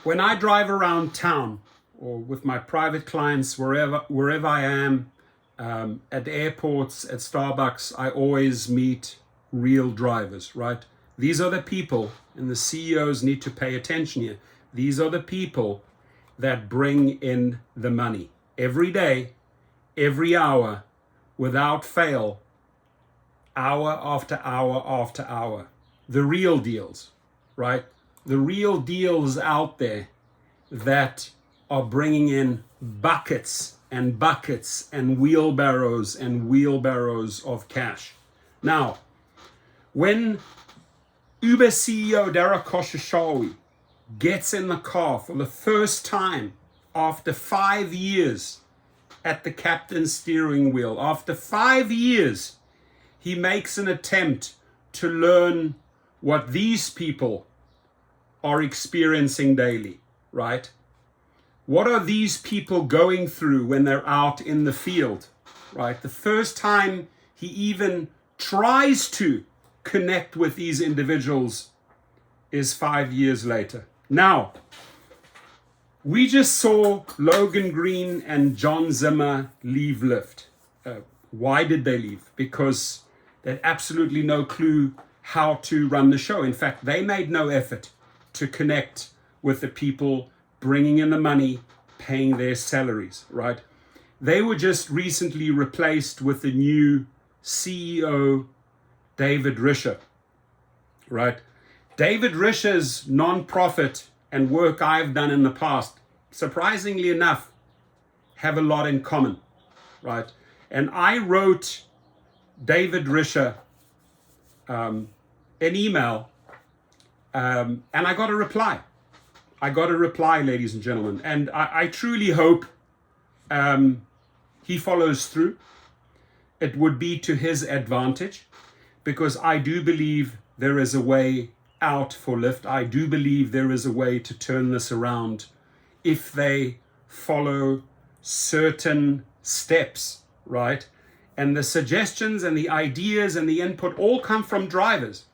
When I drive around town or with my private clients, wherever I am, at airports, at Starbucks, I always meet real drivers, right? These are the people, and the CEOs need to pay attention here. These are the people that bring in the money every day, every hour, without fail, hour after hour after hour. The real deals, right? The real deals out there that are bringing in buckets and buckets and wheelbarrows of cash. Now, when Uber CEO Dara Khosrowshahi gets in the car for the first time after 5 years at the captain's steering wheel, after 5 years, he makes an attempt to learn what these people are experiencing daily, right? What are these people going through when they're out in the field, right? The first time he even tries to connect with these individuals is 5 years later. Now, we just saw Logan Green and John Zimmer leave Lyft. Why did they leave? Because they had absolutely no clue how to run the show. In fact, they made no effort to connect with the people bringing in the money, paying their salaries, right? They were just recently replaced with the new CEO, David Risher, right? David Risher's nonprofit and work I've done in the past, surprisingly enough, have a lot in common, right? And I wrote David Risher an email, and I got a reply. Ladies and gentlemen, and I truly hope he follows through. It would be to his advantage, because I do believe there is a way out for Lyft. I do believe there is a way to turn this around if they follow certain steps, right? And the suggestions and the ideas and the input all come from drivers,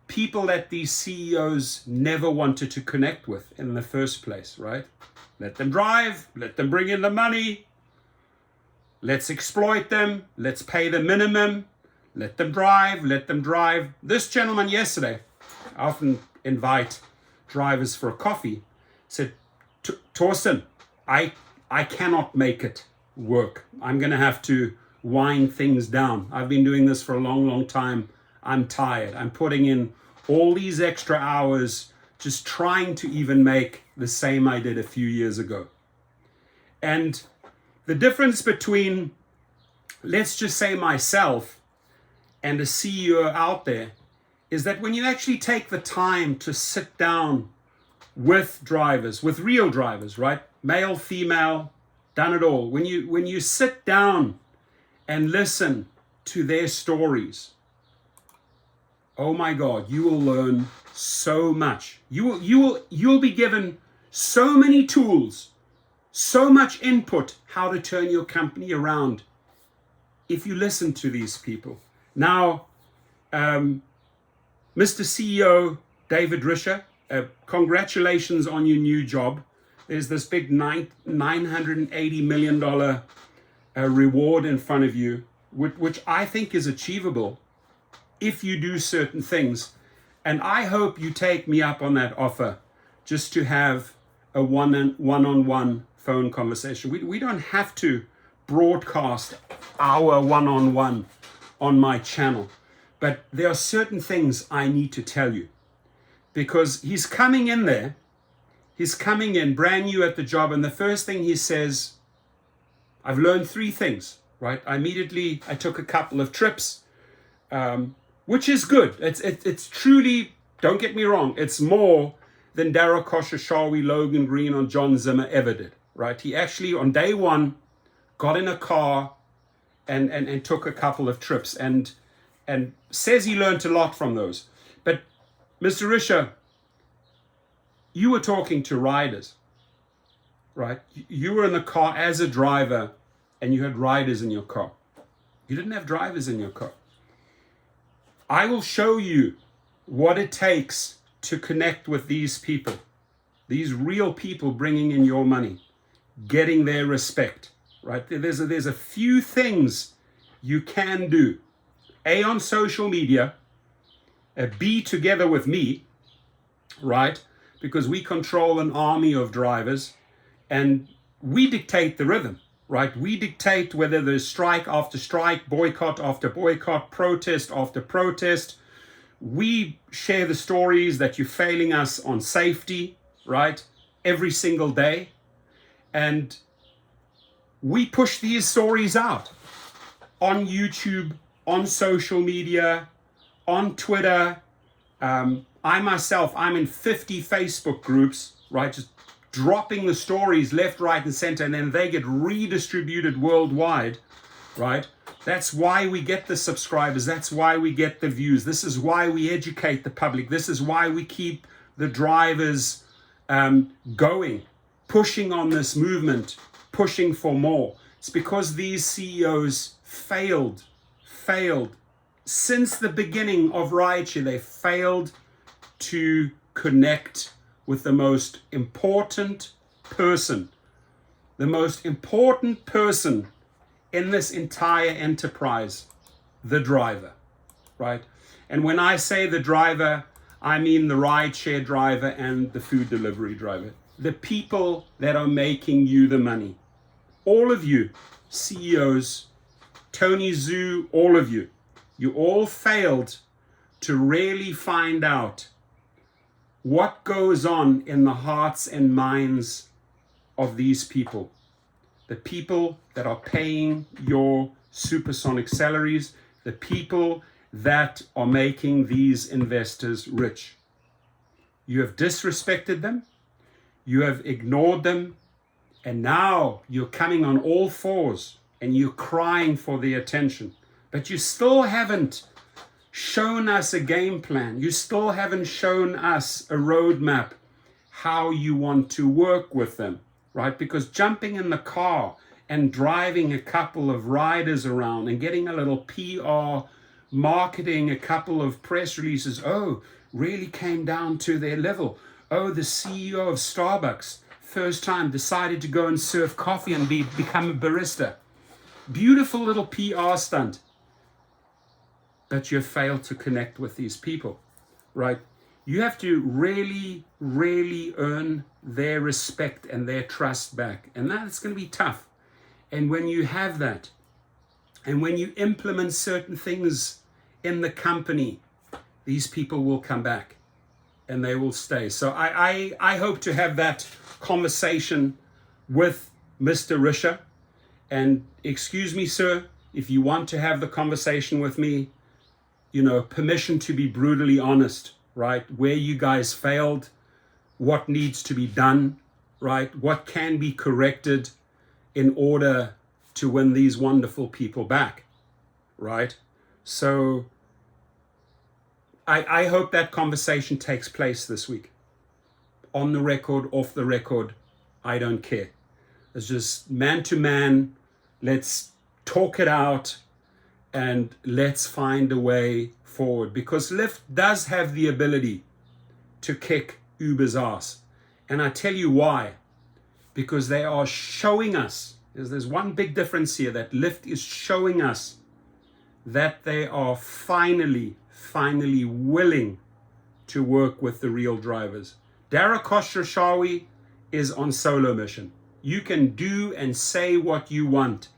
people that these CEOs never wanted to connect with in the first place, right? Let them drive, let them bring in the money, let's exploit them, let's pay the minimum, let them drive, let them drive. This gentleman yesterday, I often invite drivers for a coffee, said, Torsten, I cannot make it work. I'm going to have to wind things down. I've been doing this for a long, long time. I'm tired. I'm putting in all these extra hours just trying to even make the same I did a few years ago. And the difference between, let's just say myself, and a CEO out there is that when you actually take the time to sit down with drivers, with real drivers, right? Male, female, done it all. When you sit down and listen to their stories, oh my God, you will learn so much. You'll be given so many tools, so much input how to turn your company around if you listen to these people. Now, Mr. CEO David Risher, congratulations on your new job. There's this big $980 million reward in front of you, which I think is achievable if you do certain things. And I hope you take me up on that offer just to have a one-on-one phone conversation. We don't have to broadcast our one-on-one on my channel, but there are certain things I need to tell you, because he's coming in there, he's coming in brand new at the job, and the first thing he says, I've learned 3 things, right? I took a couple of trips, which is good. It's truly, don't get me wrong, it's more than Dara Khosrowshahi, Logan Green, or John Zimmer ever did, right? He actually, on day 1, got in a car and took a couple of trips and says he learned a lot from those. But Mr. Risher, you were talking to riders, right? You were in the car as a driver and you had riders in your car. You didn't have drivers in your car. I will show you what it takes to connect with these people. these real people bringing in your money, getting their respect, right? There's a few things you can do. A, on social media, B, together with me, right? Because we control an army of drivers and we dictate the rhythm, right? We dictate whether there's strike after strike, boycott after boycott, protest after protest. We share the stories that you're failing us on safety, right? Every single day. And we push these stories out on YouTube, on social media, on Twitter. I myself, I'm in 50 Facebook groups, right? Just dropping the stories left, right, and center, and then they get redistributed worldwide, right? That's why we get the subscribers. That's why we get the views. This is why we educate the public. This is why we keep the drivers going, pushing on this movement, pushing for more. It's because these CEOs failed since the beginning of Rideshare. They failed to connect with the most important person in this entire enterprise, the driver, right? And when I say the driver, I mean the rideshare driver and the food delivery driver, the people that are making you the money. All of you, CEOs, Tony Zhu, all of you, you all failed to really find out what goes on in the hearts and minds of these people. The people that are paying your supersonic salaries, the people that are making these investors rich. You have disrespected them, you have ignored them, and now you're coming on all fours and you're crying for the attention. But you still haven't shown us a game plan. You still haven't shown us a roadmap how you want to work with them, right? Because jumping in the car and driving a couple of riders around and getting a little PR marketing, a couple of press releases, oh, really came down to their level. Oh, the CEO of Starbucks, first time decided to go and serve coffee and become a barista. Beautiful little PR stunt. But you failed to connect with these people, right? You have to really, really earn their respect and their trust back. And that's going to be tough. And when you have that, and when you implement certain things in the company, these people will come back and they will stay. So I hope to have that conversation with Mr. Risha. And excuse me, sir, if you want to have the conversation with me, you know, permission to be brutally honest, right? Where you guys failed, what needs to be done, right? What can be corrected in order to win these wonderful people back, right? So I hope that conversation takes place this week. On the record, off the record, I don't care. It's just man to man. Let's talk it out. And let's find a way forward, because Lyft does have the ability to kick Uber's ass. And I tell you why. Because they are showing us, there's one big difference here, that Lyft is showing us that they are finally willing to work with the real drivers. Dara Khosrowshahi is on solo mission. You can do and say what you want.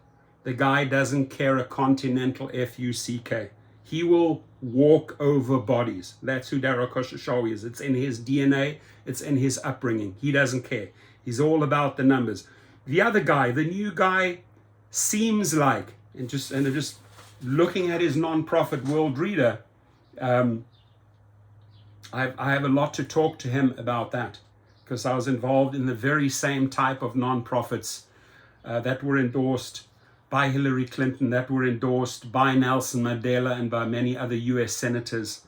The guy doesn't care a continental F-U-C-K. He will walk over bodies. That's who Dara Khosrowshahi is. It's in his DNA. It's in his upbringing. He doesn't care. He's all about the numbers. The other guy, the new guy, seems like, and just looking at his nonprofit World Reader, I have a lot to talk to him about that, because I was involved in the very same type of nonprofits that were endorsed by Hillary Clinton, that were endorsed by Nelson Mandela and by many other US senators.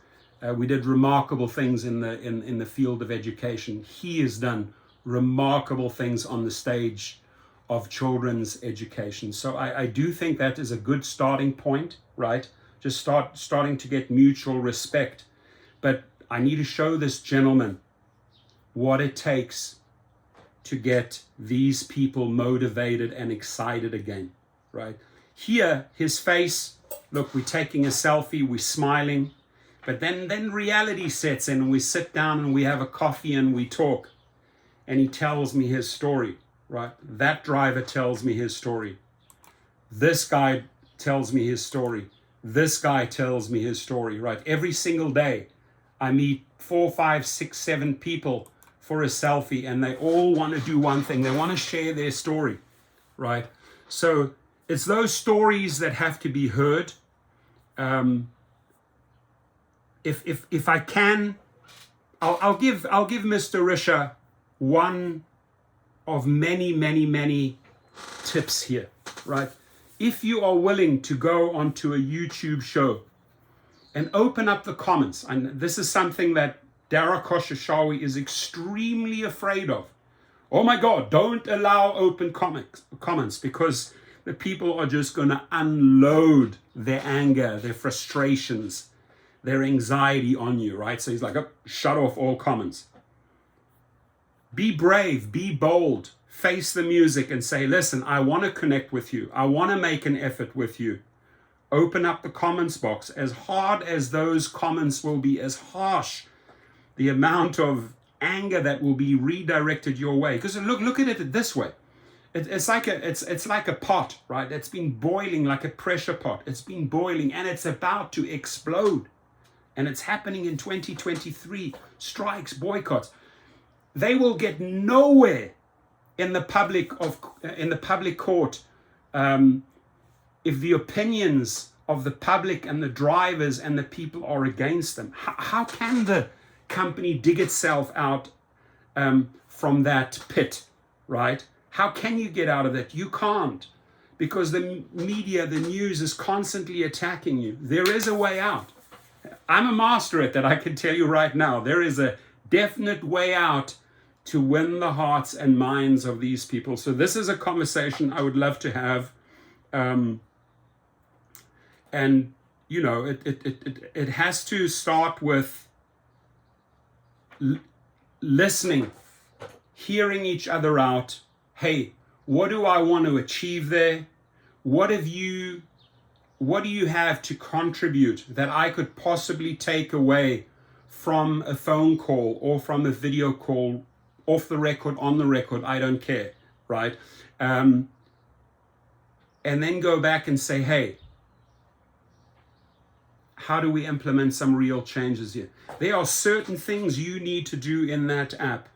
We did remarkable things in the field of education. He has done remarkable things on the stage of children's education. So I do think that is a good starting point, right? Just starting to get mutual respect. But I need to show this gentleman what it takes to get these people motivated and excited again, right? Here, his face, look, we're taking a selfie, we're smiling, but then reality sets in and we sit down and we have a coffee and we talk, and he tells me his story, right? That driver tells me his story. This guy tells me his story. This guy tells me his story, right? Every single day, I meet 4, 5, 6, 7 people for a selfie, and they all want to do one thing. They want to share their story, right? So it's those stories that have to be heard. If I can, I'll give Mr. Risha one of many tips here, right? If you are willing to go onto a YouTube show and open up the comments, and this is something that Dara Koshashawi is extremely afraid of. Oh my God, don't allow open comments, because the people are just going to unload their anger, their frustrations, their anxiety on you, right? So he's like, oh, shut off all comments. Be brave, be bold, face the music and say, listen, I want to connect with you. I want to make an effort with you. Open up the comments box. As hard as those comments will be, as harsh the amount of anger that will be redirected your way. Because look at it this way. It's like a pot, right? It's been boiling like a pressure pot. It's been boiling and it's about to explode. And it's happening in 2023. Strikes, boycotts. They will get nowhere in the public court if the opinions of the public and the drivers and the people are against them. How can the company dig itself out from that pit, right? How can you get out of that? You can't, because the media, the news is constantly attacking you. There is a way out. I'm a master at that, I can tell you right now. There is a definite way out to win the hearts and minds of these people. So this is a conversation I would love to have. And, you know, it has to start with listening, hearing each other out. Hey, what do I want to achieve there? What do you have to contribute that I could possibly take away from a phone call or from a video call, off the record, on the record, I don't care, right? And then go back and say, hey, how do we implement some real changes here? There are certain things you need to do in that app,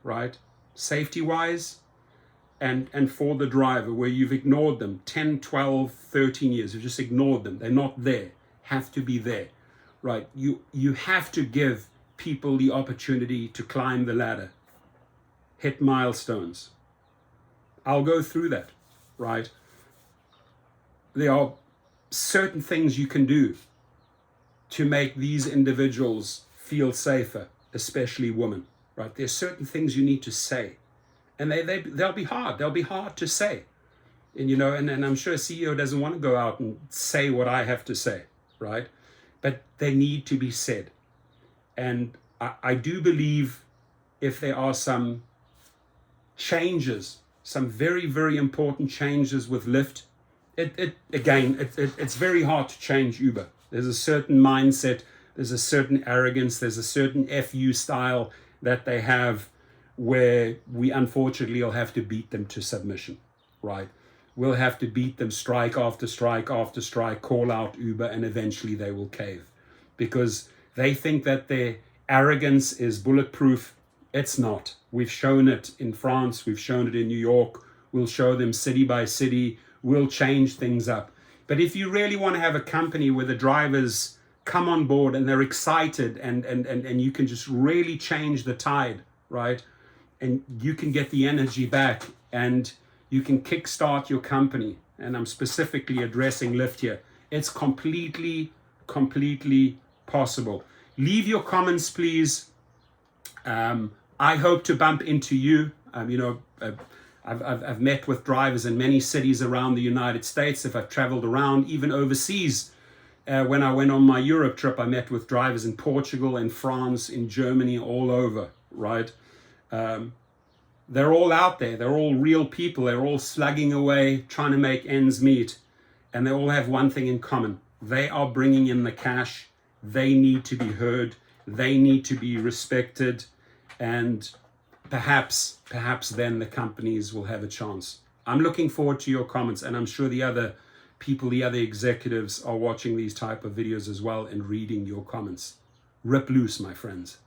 right? Safety-wise and for the driver, where you've ignored them 10, 12, 13 years. You've just ignored them. They're not there. Have to be there, right? You have to give people the opportunity to climb the ladder, hit milestones. I'll go through that, right? There are certain things you can do to make these individuals feel safer, especially women, right? There's certain things you need to say, and they'll be hard. They'll be hard to say. And, you know, and I'm sure a CEO doesn't want to go out and say what I have to say, right? But they need to be said. And I do believe if there are some changes, some very, very important changes with Lyft, it's very hard to change Uber. There's a certain mindset, there's a certain arrogance, there's a certain FU style that they have, where we unfortunately will have to beat them to submission, right? We'll have to beat them strike after strike after strike, call out Uber, and eventually they will cave, because they think that their arrogance is bulletproof. It's not. We've shown it in France, we've shown it in New York, we'll show them city by city, we'll change things up. But if you really want to have a company where the drivers come on board and they're excited and you can just really change the tide, right? And you can get the energy back and you can kickstart your company. And I'm specifically addressing Lyft here. It's completely possible. Leave your comments, please. I hope to bump into you. I've met with drivers in many cities around the United States. If I've traveled around, even overseas, when I went on my Europe trip, I met with drivers in Portugal, in France, in Germany, all over, right? They're all out there. They're all real people. They're all slugging away, trying to make ends meet. And they all have one thing in common. They are bringing in the cash. They need to be heard. They need to be respected. And perhaps then the companies will have a chance. I'm looking forward to your comments, and I'm sure the other people, the other executives are watching these type of videos as well and reading your comments. Rip loose, my friends.